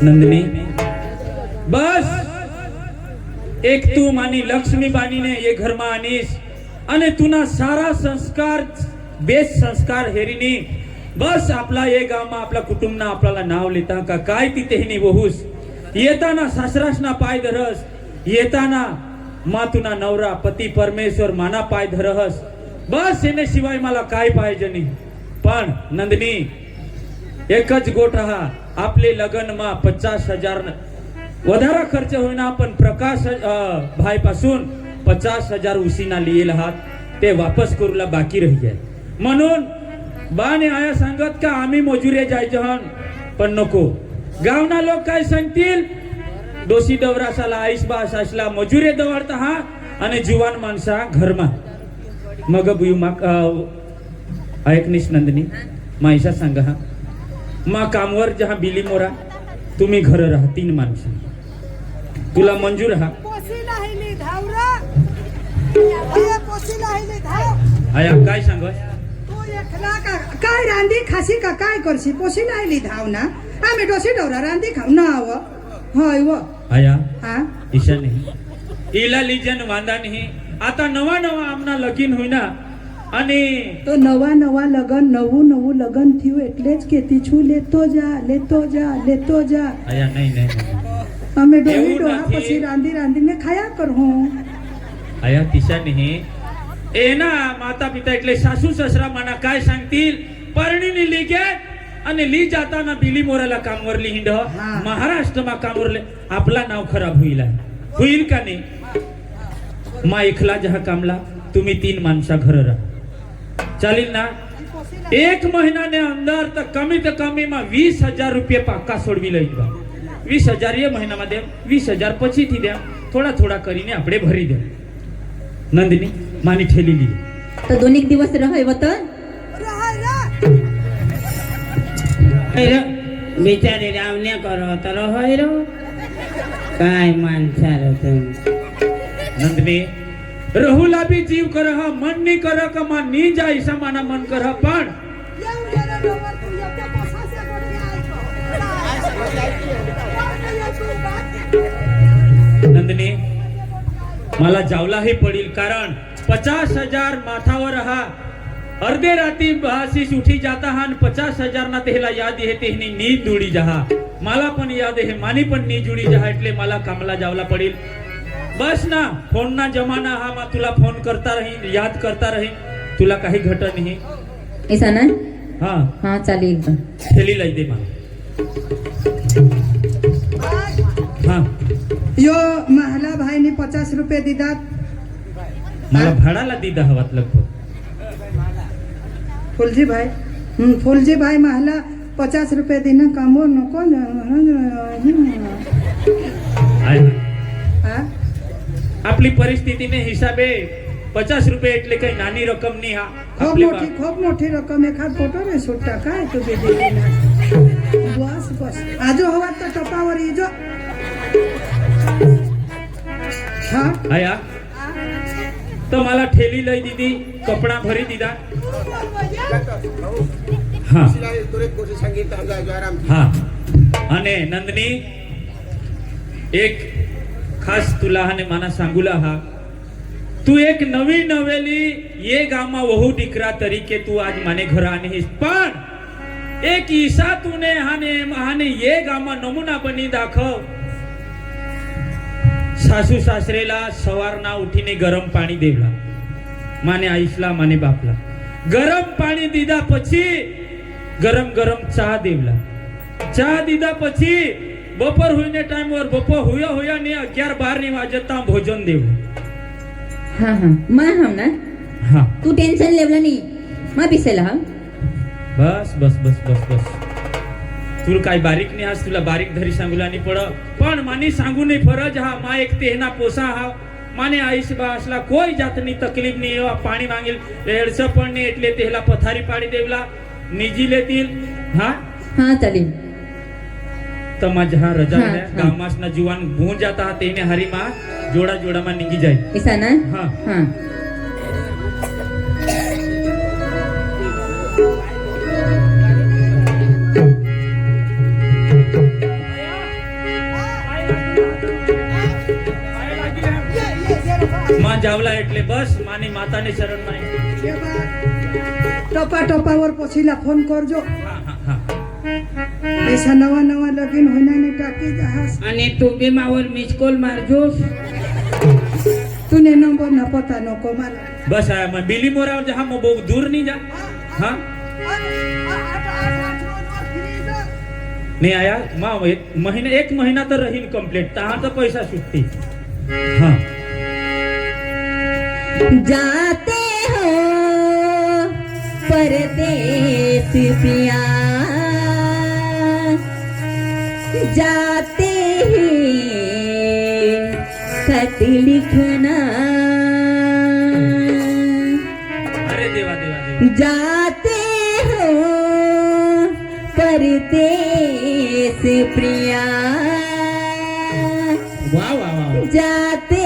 नंदिनी बस एक तू मानी लक्ष्मी बानी ने ये घर में आनीस अने तुना सारा संस्कार बेस्ट संस्कार हेरीनी बस आपला ये गाव में आपला कुटुंब ना आपल्याला नाव लेता का काय ती तेहनी वहूस येताना सासरासना पाय धरस येताना मातुना नवरा पती परमेश्वर माना पाय धरस बस एने शिवाय मला काय पाहिजे नाही पण नंदिनी एकच गोट हा आपले लग्न मा 50,000 वधारा खर्च होईना पण प्रकाश भाई पासून 50,000 उसीना लिहिल आहात ते वापस करूला बाकी रही आहे म्हणून बाने आया सांगत का आम्ही मजुरे जायचं पण नको गावना लोक काय सांगतील दोषी दवरासाला आईस बास असला मजुरे दवाडता हा आणि जुवान माणसा घरमा मग बुयू माक ऐकनीस नंदिनी माईसा सांगा हा मा कामवर जहा बिली मोरा तुम्ही घर राहा 3 माणसं तुला मंजूर हा आया काय सांग काय रांदी खासी का काय करशी पोशी लायली धाव ना आम्ही डोशी डोरा रांदी खाऊ ना होय व आया हा ईशा नाही इला लिजन वांदा नाही आता नवा नवा आमना लगीन होईना आणि तो नवा नवा लगन नवू लगन थયું એટલે જ કેતી છું લેતો જા આયા નહીં અમે ડોહી ડોહા પછી રાંધીને ખાયા કરહું આયા તિશા નહીં એના માતા પિતા એટલે સાસુ સસરા માના काय सांगतील परणीने लिगे आणि ली जाताना बिली मोराला कामवर लिहिंड महाराष्ट्रमा कामवरले आपला नाव खराब होईल का नाही मा एकला जहा कामला तुम्ही 3 माणसा घर राहा चालील ना 1 महीना ने अंदर तो कमी में 20,000 रुपये पाक्का सोडवी लई बा 20,000 ये महीना में दे 20,000 પછી થી દે થોડા કરીને આપણે ભરી દે नंदिनी मानी ठेली ली तो 2 दिवस रहाय वतन अरे बिचारे रावण्या करो तर होय रो काय माणसा रो तुम नंदिनी रहुला भी जीव कर मन नहीं कर मा नी जाय समाना मन कर पण नंदिनी मला जावलाही पडील कारण 50,000 माथावर हा अर्धे राती बहाशीस उठी जाता हा 50,000 ना तेला याद हे तेहनी नींद जुडी जहा मला पण याद हे मानी पण नींद जुडी जहा એટલે मला कामला जावला पडील बस ना फोन ना जमाना हा मा तुला फोन करता रही याद करता रही तुला काही घट नाही ऐसा ना हाँ हाँ चालेल थैली लाई दे मा हाँ यो महला भाईने 50 रुपये दिदात मला भाडाला दिदा हवात लगभग फुलजी भाई महला 50 रुपये देना कामो नको हा आपली परिस्थितीने हिसाबे 50 रुपये એટલે काही नानी रक्कम नाही हा खूप मोठी रक्कम एखाद फोटो रे सुट्टा काय तू बेदी बस आजो हवा तर टपावर इजो हा आया तो मला ठेली लई दीदी कपडा भरी दीदा हाँ हाँ आणि नंदिनी एक खास तुला हाने माना सांगूला हा तू एक नवी नवेली ये गामा वहू दिकरा तरीके तू आज माने घर आने पण एक ईसा तूने हाने ये गामा नमुना बनी दाखव सासू सासरेला सवारना उठीने गरम पाणी देवला माने आईसला माने बापला गरम पाणी दीदा પછી गरम चहा देवला चहा दीदा પછી बपोर हुईने टाइम वर बपो हुया ने 11-12 वाजता भोजन देव हाँ मा हम ना हाँ तू टेंशन लेवला नहीं मा पिसेला हा बस तुला काय बारीक नाही आज तुला बारीक धरी सांगूला नाही पड पण मानी सांगू नाही फरज हा मा एक तेहना पोसा हा माने आईस बासला कोई जातनी तकलीफ नहीं पाणी मांगेल एडस पण नाही એટલે तेहला पथारी पाडी देवला निजी लेतील हाँ हाँ चालेल तमा जहाँ रजा हाँ, है हाँ। गामास ना जुवान भून जाता है तेने हरी माँ जोड़ा माँ निगी जाए ऐसा ना हाँ हाँ માં જાવલા એટલે બસ માની માતાની શરણમાં એ બા ટપા ટપાवर પોછીલા ફોન કરજો હા હા હા ऐसा नवा नवा लगीन होना ने टाकी जहाज અને તું બી માવર મિસ કોલ મારજો तूने नंबर न पता नको मला બસ આ मैं बिली मोरा जहां मैं बहुत दूर नहीं जा हाँ नहीं आया माँ एक महीना तो रही कंप्लीट तहाँ तो पैसा छुट्टी हाँ जाते हो परदेस पिया जाते ही खत लिखना अरे देवा देवा देवा जाते हो परदेस प्रिया वाह वाह वाह जाते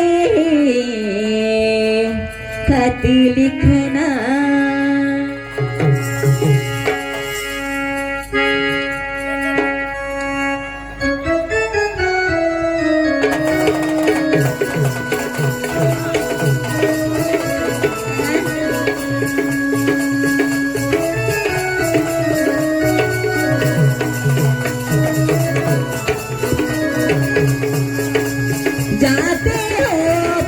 खत लिखना जाते हो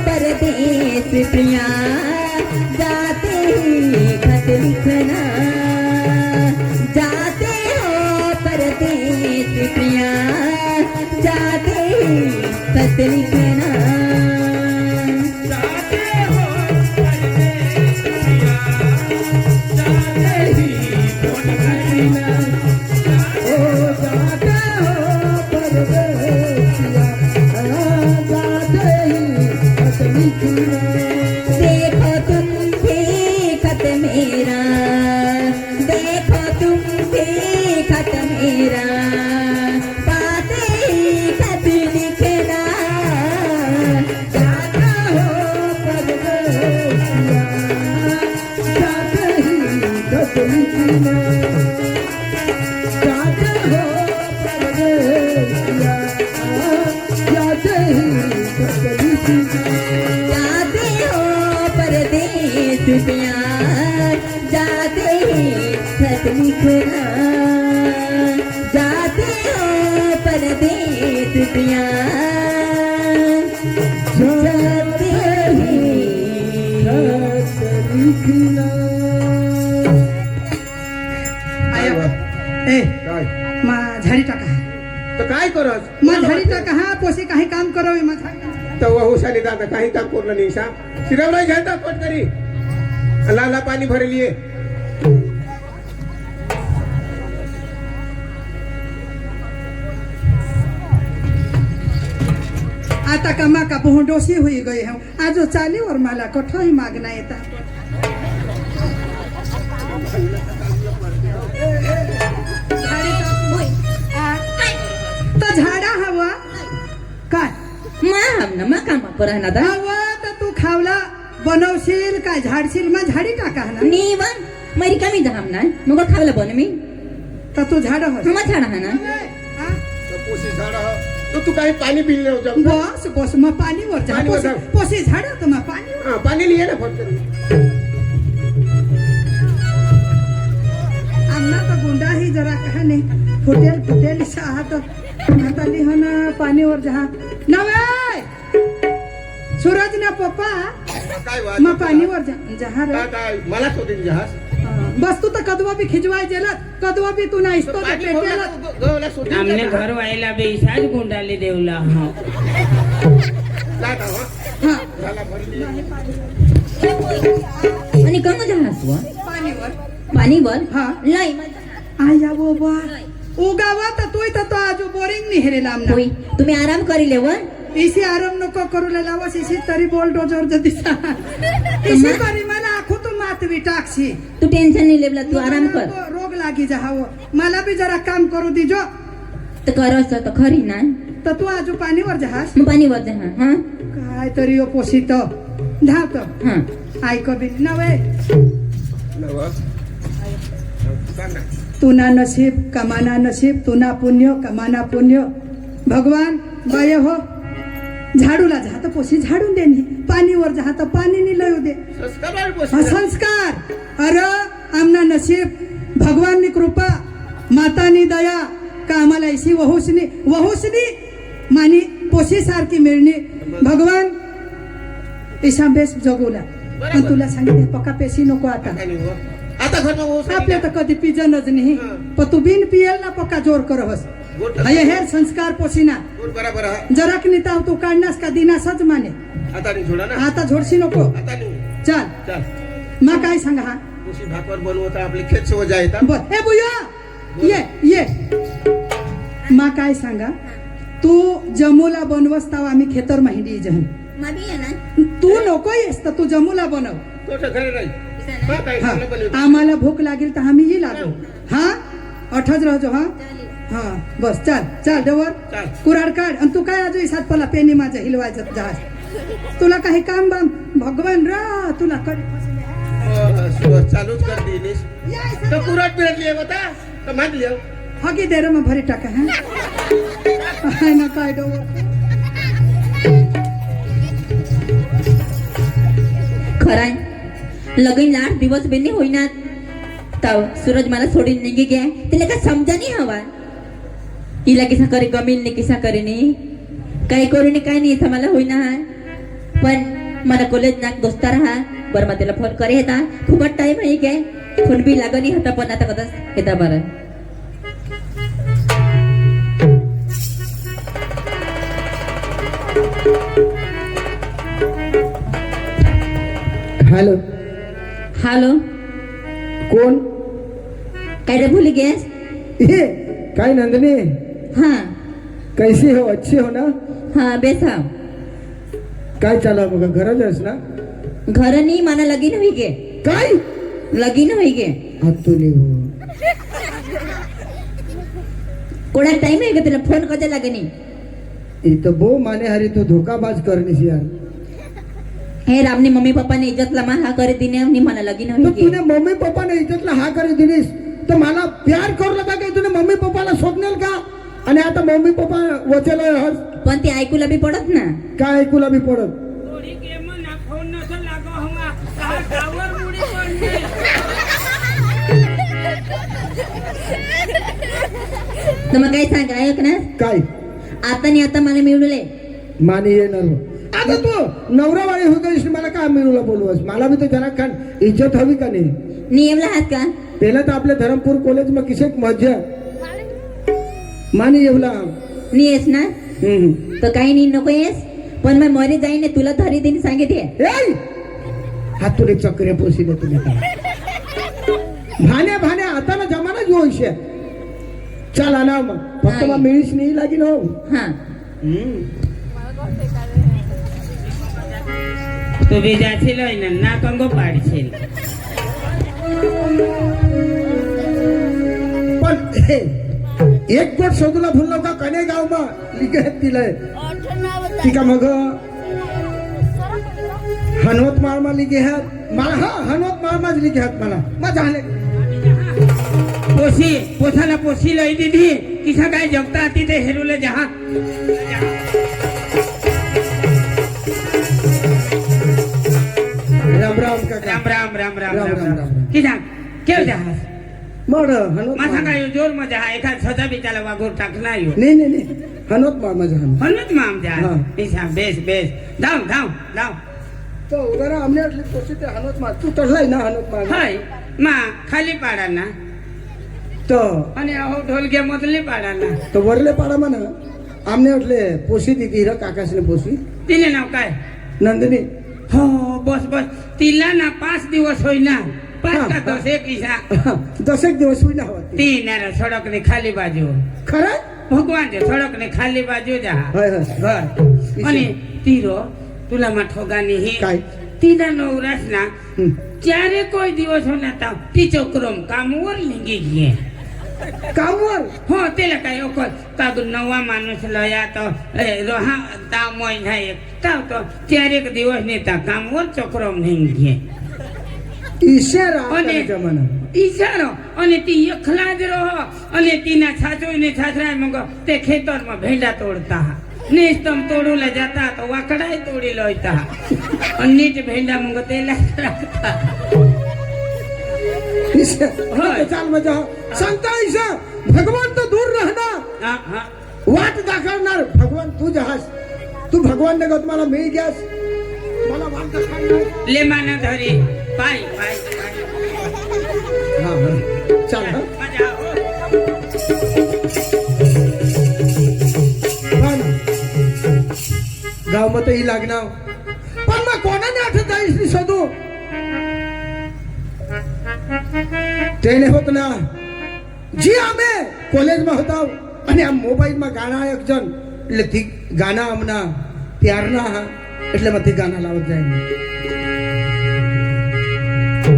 परदेस प्रिया जाते ही खत लिखना जाते हो परदेस प्रिया जाते ही खत लिखना जाते हो परदेसिया, जाते ही फोन करना। ओ जाते हो परदेसिया जाते ही खत लिखना देखो तुम भी खत मेरा देखो तुम भी खत मेरा पाते ही खत लिखना जाते हो परदेसिया जाते ही खत लिखना जाते हो परदेसिया जाते ही खत लिखना जाते हो परदेस प्यार जाते ही खत लिखना जाते हो परदेस प्यार जाते ही आया ए काय मा झाडी टाका तर काय करस मा झाडी टाका हा पोसी काही काम करावे मा झाडी तर हुशाली दादा काही काम करलं नाही सा शिरवला घ्यायचा पट करी लाला पाणी भरेली आहे आता कमा का बहु डोसी हुई गई हूँ आज चाली और माला कठो ही मागना येता तर झाडा हवा काय मा हम ना मा काम पर राहणार दा हवा तर तू खावला बनवशील काय झाडशील मा झाडी टाका ना नीवन मरी कमी धाम ना मग खावला बन मी तर तू झाड हो हमा छाडा हा ना तर पोशी झाडा तर तू काही पाणी पिले होतं बस बस मग पाणीवर जा पाणीवर जा. पोसी झाड तर मग पाणी हा पाणी लिहे ना फक्त आमना तर गुंडा ही जरा कहा नाही फुटेल फुटेल सहा तर हाताली हो ना पाणीवर जहा नवे सूरज ना पप्पा काय वाद मग पाणीवर जा जहा रे. काय काय मला शोधीन जहाज बस तू तर कदवा बी खिजवाय गेला कदवा बी तू ना इस्तो तर पाणी पेटेला गवला शोधीन અમને ઘર વાયેલા બે સાજ ગુંડાલી દેવલા હા लाटा हो हा झाला भरली आणि कम जहास वा पाणीवर पाणी वर हा. लाई आया बोबा उगावा तर तू तर तो आजू बोरिंग नाही हेरे लांब होई तुम्ही आराम करी लेवर इसी आराम नको करू लावस इसी तरी बोल डोजर जदी इसी करी मला आखो तू मातवी टाकशी तू टेन्शन नाही लेवला तू आराम कर रोग लागी जावं मला बी जरा काम करू दिजो तर करस तर खरी ना तर तू आजू पाणीवर जहास मग पाणी वर जा हा काय तरी ओ पोषित धावत हा ऐक बी नवे नव सांग ना तुना नसीब कमाना नसीब तुना पुण्य कमाना पुण्य भगवान बाय हो झाडूला जा तर पोशी झाडून देणी पाणीवर जहा तर पाणी नाही लय दे संस्कार वाली हा पोसी संस्कार अरे आमना नशीब भगवाननी कृपा मातानी दया का आम्हाला ऐशी वहुसनी मानी पोशी सारखी मिळणे भगवान ईशा बेस जगवला पण तुला सांगितले पक्का पेशी नको आता आता घर में आपल्या तर कधी पिजनच नाही पण तू बिन पियल ना पक्का जोर करहस हे संस्कार पोशीना बराबर हा जराक निताव तू काढण्यास का दिनासच माने आता नहीं छोड़ा ना आता झोडशी नको आता नहीं चल चल मा काय सांगा हा उसी भाकर बनवता आपली खेत सो जाए था बर ए बुया ये मा काय सांगा तू जमूला बनवस्ताव आम्ही खेतर माहिती जहन तू नको येस तर तू जमूला बनव तो घरे नाही हा काय हा चांगलं बनवतो. आम्हाला भूक लागेल तर आम्ही येईल लागू हा अठज राहतो हा हा बस चल चल देवर चल. कुराड काढ आणि तू काय अजून सात पला पेनी माझं हिलवायचं जहाज तुला काही काम बाम भगवान रा तुला कधी बस बस चालूच कर दिनीस तो कुराट पिरट लिए बता तो मान लियो हगी देर में भरी टाका है ना काय देवर खराय लगीन 8 दिवस बेनी होईना तव सूरज मला सोडून निघी गे तिला काय समजा नाही हवा हिला किसा करे गमील ने किसा करे नी काही करू नी काय नाही इथं मला होईना हा पण मला कॉलेज नाक दोस्ता रहा बरं मग त्याला फोन करे येता खूप टाइम आहे काय फोन बी लागणी होता पण आता कदाच येता बरं हेलो हॅलो कौन काय रे भूली गेस ये काय नंदनी हाँ कैसी हो अच्छी हो ना हाँ बेसा काय चालू आहे मग घरात आहेस ना घर नहीं माना लगीन हुई गे काय लगीन हुई गे हातुली हो कोणा टाइम आहे का तुला फोन कधी लागे नाही इथं बो माने हरी तू धोकाबाज करनीस यार हे रामनी मम्मी पप्पा ने इज्जत लमा हा करे दिने नि मला लगीन तो हुई गे तूने मम्मी पप्पाने इज्जतला हा करे दिलीस तर मला प्यार करला का की तूने मम्मी पप्पाला सोडनेल का आणि आता मम्मी पप्पा वचेला हस पण ते ऐकूला बी पडत ना काय ऐकूला बी पडत थोड़ी के मन फोन न से लागो हुआ टावर मुड़ी पड़ने तर मग काय सांग ऐक ना काय आता नाही आता मला मिळवले माने येणार हो आता तू नवरावाळी होतोस मला काय मिळूला बोलवस मला भी तो जरा खान इज्जत हवी का नाही नियमला हात का पहिला तर आपल्या धरमपूर कॉलेज में किसे मजा माने येवला नियस ना तर काही नाही नको येस पण मग मरी जाईन तुला धरी दिन सांगितले ए हात तुले चक्रे पोसिले तुले भाने भाने आता ना जमाना जो विषय चल आना मग फक्त मग मिळीस नाही लागेल हो हा तो भी जाছিল ना कंगो पाडছিল पण हे, एक गोट शोधला भुललो का कने गाव मा लिखत दिलंय ती का मग हनवत माळ मा लिखे हात मला हा हनवत माळ मा लिखे हात मला मग झाले पोसी पोसाला पोसी लई दीदी किसा काय जगता आती ते हेरुले जहा राम राम का राम राम राम राम राम, राम, राम. किसा केव जहा मग हनवत मा माळ. सांगा यो जोर म जहा एका सदा बिचाला वागोर टाकला यो नाही नाही नाही हनवत माळ माझा हनवत हनुत माम जहा हाँ. किसा बेस बेस दाव दाव दाव तो उदारा आमने आटली पोसी ते हनवत माळ तू चढलाय ना हनवत माळ हाय मा खाली पाडा ना तो आणि अहो ढोलके मधली पाडा ना तो वरले पाडा म्हणा आमने वाटले पोशी ती हिरक आकाशने पोशी तिने नाव काय नंदिनी हो बस बस तिला ना 5 दिवस होईना 5 हाँ, का हाँ. 10 एक इसा 10 एक दिवस हुई ना हवा ती. ती नारा सड़क ने खाली बाजू खरं भगवान जे सड़क ने खाली बाजू जहा हाय हाय घर आणि तीरो तुला मा ठोगानी ही काय तिला नवरास ना हं. चारे कोई दिवस होना ता ती चक्रम कामवर लिंगी गे कामवर हो त्याला काय ओकल तादू नवा माणूस लया तो रोहा ता महिना एक ताव तो चार एक दिवस नेता कामवर चक्रम लिंगी ઈશારા અને આતાના જમાના ઈશારો અને તી એકલા જ રહો અને તીના સાચો ને સાસરા મંગો તે ખેતરમાં ભેંડા તોડતા निस्तम तोडूला जाता तो वाकडाय तोडी लोयता आणि नीट भेंडा मग त्याला होय चाल मजा सांगता ऐसा भगवान तो दूर राहणार हा हा वाट दाखवणार भगवान तू जहास तू भगवान ने गत मला मिळ गयास मला वाट दाखवणार ले माना धरी पाय पाय पाय. हा हा चल हा मजा हो. गाव मत ही लागणार पण मग कोणाने आठवत आहे शोधू ट्रेन होत ना जी आम्ही कॉलेजમાં होता અને આ મોબાઈલમાં ગાના એક જણ એટલે તી ગાના આમના પ્યારના હા એટલે મથી ગાના લાવત જાય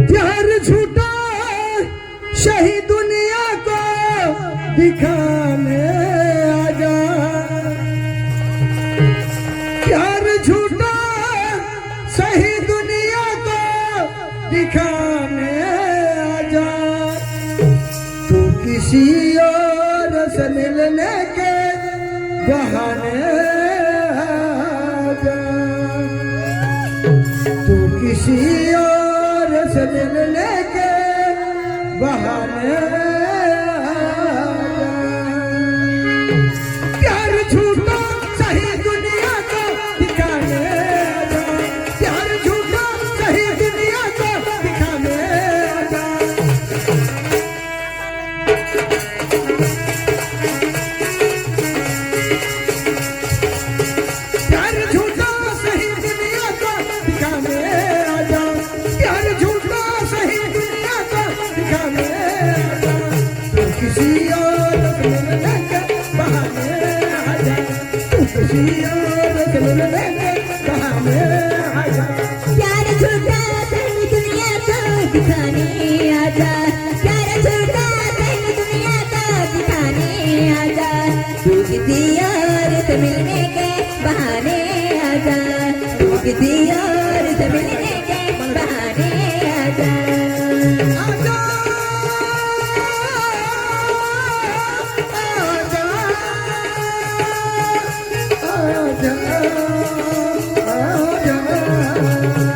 प्यार झूठा सही दुनिया को दिखाने आजा प्यार झूठा सही दुनिया को दिखाने आजा तू किसी और से मिलने के बहाने आजा तू किसी और से मिलने के बहाने आजा प्यार झूठा सही दुनिया को दिखाने आजा प्यार झूठा सही दुनिया को दिखाने आजा प्यार झूठा सही दुनिया को दिखाने आजा प्यार झूठा सही दुनिया को दिखाने आजा तू किसी और से मिलने के बहाने आजा तू किसी और से मिलने के बहाने आजा प्यार झूठा सही दुनिया को दिखाने आजा प्यार झूठा सही दुनिया को दिखाने आजा तू किसी और से मिलने के बहाने आजा तू किसी और से मिलने के बहाने आजा आजा आजा आजा आजा आजा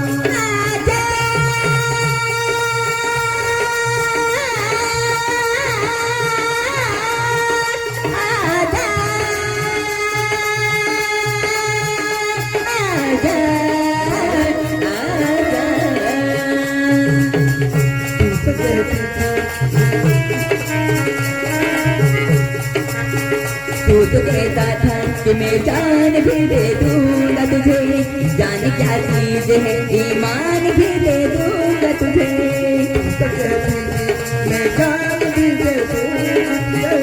तू तो कहता था कि मैं जान भी दे दूंगा तुझे जान क्या चीज है ईमान भी दे दूंगा तुझे मैं जान भी दे दूंगा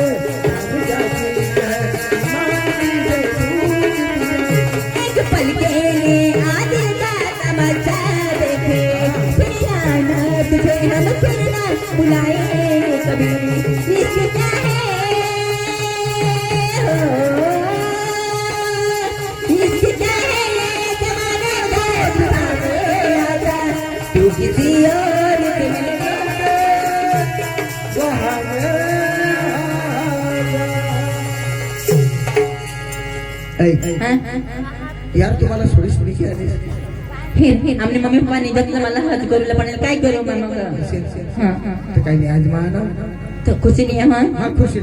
एक पल के लिए आज का तमाशा देखे फिर आना तुझे हम फिर ना बुलाए कभी इश्क क्या है इश्क क्या है ये जमाने का दीवाने आजा तू किसी और से मिलने हाँ? यार तुम्हाला सोडी सोडी की आली फिर आमने मम्मी पप्पा निघतलं मला हज करूला पण काय करू मग हां तर काही नाही आज माना तो खुशी नहीं है हाँ हा खुशी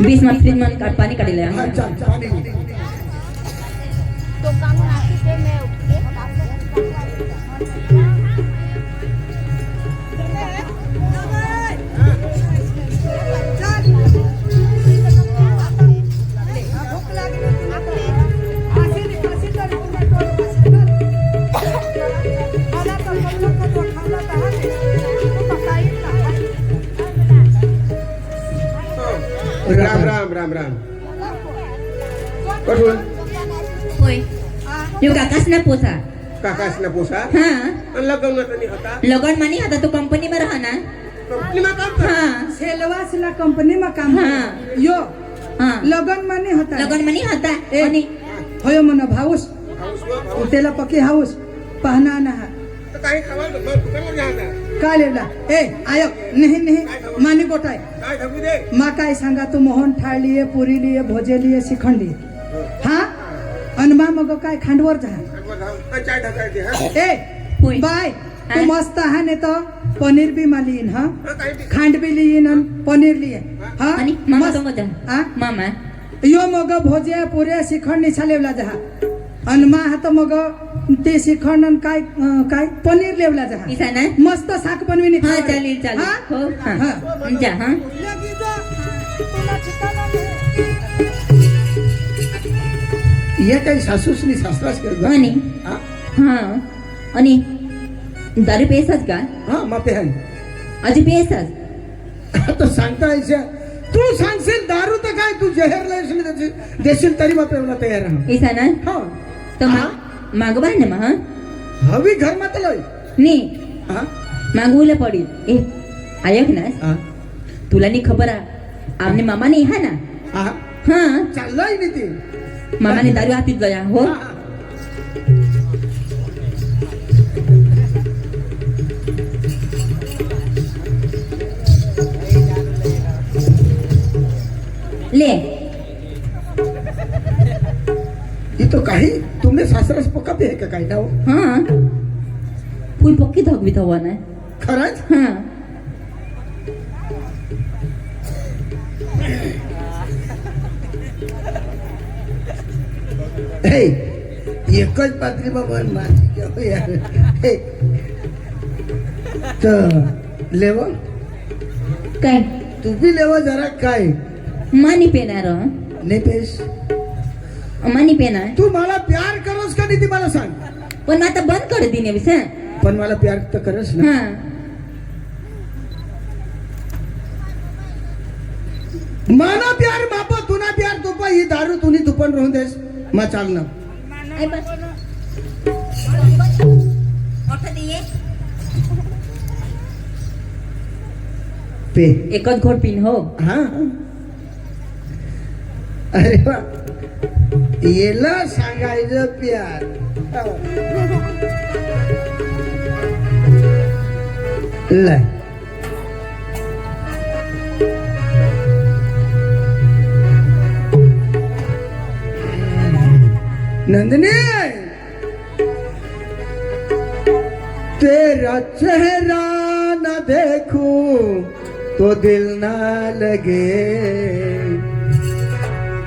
बीस में फ्रिज में पानी काढले हा चाल पाणी राम राम राम राम कठून होय यो काकास ना पोसा काकास ना पोसा हाँ आणि लग्न तनी होता लगन मानी आता तो कंपनी में रहा ना कंपनीમાં કામ કરે हाँ सेलवासला कंपनीમાં કામ હા. કરે. यो हाँ लगनमा नाही होता लगन मानी आता ए, आणि होय म्हण भाऊस હાઉસમાં त्याला पक्की हाऊस पाहणा ना हा तर काही खावा बरोबर घ्या आता. काय लेवला ए आयो नाही नाही मानी गोटाय काय ठगू दे. मा काय सांगा तू मोहन थाळ लिये पुरी लिये भोजे लिये श्रीखंड लिये हा आणि मा मग काय खांडवर जा चाय ढकायची हा. ए होय. बाय तू हा? मस्त हा ने तो पनीर बी मालीन हा काही बी. खांड बी लिहीन आणि पनीर लिये हा आणि मामा मस्त. तो मजा हा? मामा यो मग भोजे पुरे श्रीखंड निछालेवला जहा आणि मा हात मग ते श्रीखंड आणि काय काय पनीर लेवला जहा इसा ना मस्त शाक बनविनी हा चालेल चालेल हो हा हा. जा हा ये काही सासूसनी सासराच करत आणि हा हा आणि दारू पेसाच का हा मापे आहे अजी पेसाच आता सांगता यायच्या तू सांगशील दारू तर काय तू जहर लायशील देशील तरी मग पेवला तयार आहे इसा ना हा तर मागवा ना मग हा हवी घर मात लय नी हा मागवलं पडेल ए ऐक ना हा तुला नी खबर आमने मामाने हा ना हा हा चाललंय नी ते मामाने दारू हातीत गया हो हा, हा. ले ये तो काही तुमने सासरास पक्का पे है का काही नाव हा फुल पक्की धगवीत हवा ना खरंच हा हे एकच पात्री बाबा माझी क्या यार हे तर लेव काय तू बी लेवा जरा काय मानी पेणार नेपेश मानी पेणार तू मला प्यार करस का नाही ती मला सांग पण आता बंद कर दिने विस पण मला प्यार तर करस ना हा माना प्यार बापा तुना प्यार तुपा ही दारू तुनी तुपन राहून देस मा चाल ना आई बस मोठा दिये पे एकच घोट पिन हो हा अरे वा येला सांगायचं प्यार लय नंदनी तेरा चेहरा न देखूं तो दिल ना लगे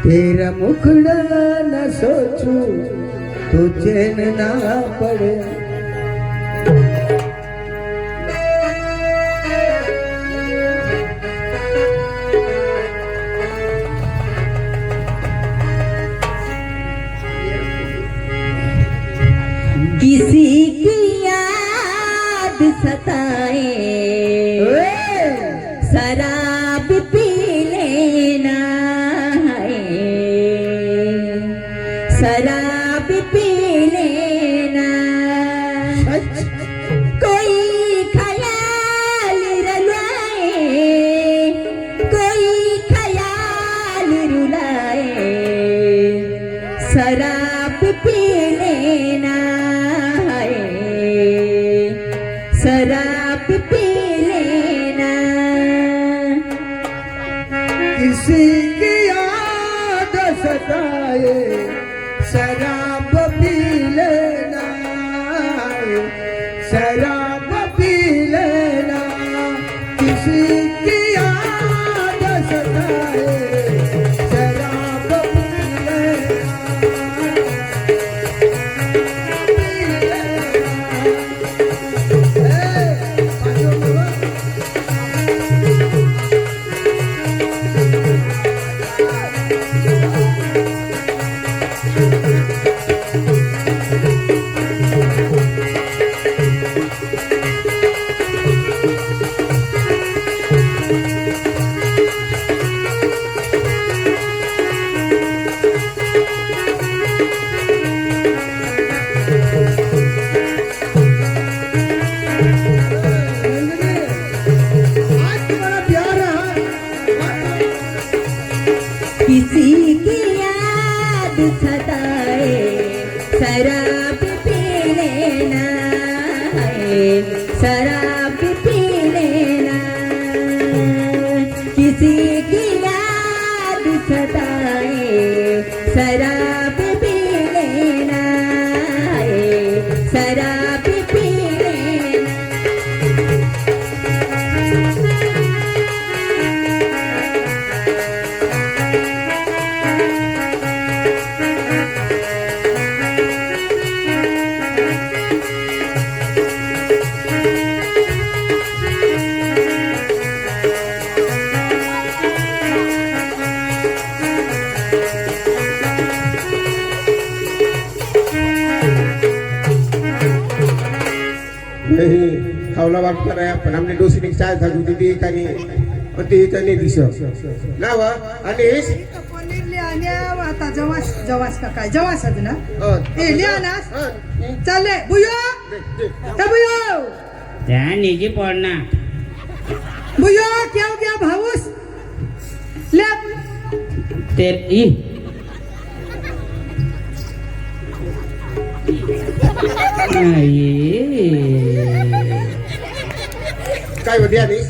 तेरा मुखड़ा न सोचूं तो चैन ना पड़े किसी की याद सताए शराब पी लेना है शराब पी लेना कोई ख्याल रुलाए कोई ख्याल रुलाए शराब पी लेना है शराब पी लेना किसी की याद सताए शराब पी लेना शराब पी लेना किसी की याद सताए शराब पी लेना शराब पी लेना किसी की याद सताए शराब पी लेना शराब पी लेना नहीं खावला वाटत नाही पण आमने डोसीने चाय झाली होती ती एकाने पण ते इथं नाही दिसत ना वा अनिश पनीरले आल्या आता जवास जवास का काय जवासच ना ए लिया ना चालले बुयो ए बुयो त्या निजी पडना बुयो क्या हो गया भाऊस ले ते ई काय होती अनिश